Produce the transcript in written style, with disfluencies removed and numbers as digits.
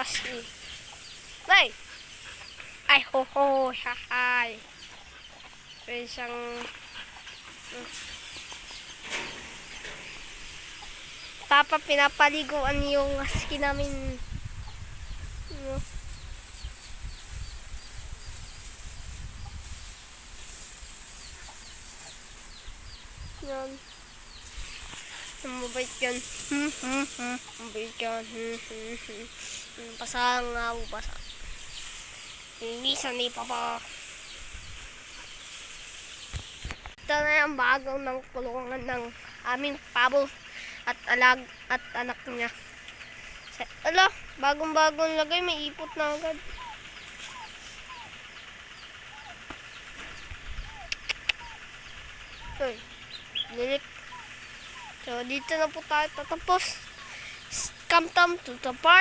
husky. Ay! Ay, ho, ho, hahay. So, isang... Papa, pinapaliguan yung husky namin. Yan. Mabait yan. Mabait yan. Basa nga, basa. Linisan ni Papa. Ito na yung bagong ng kulungan ng aming pabo at anak niya. Ala, bagong lagay, may ipot na agad. Uy, lilik. So, dito na po tayo tatapos. Come to the park.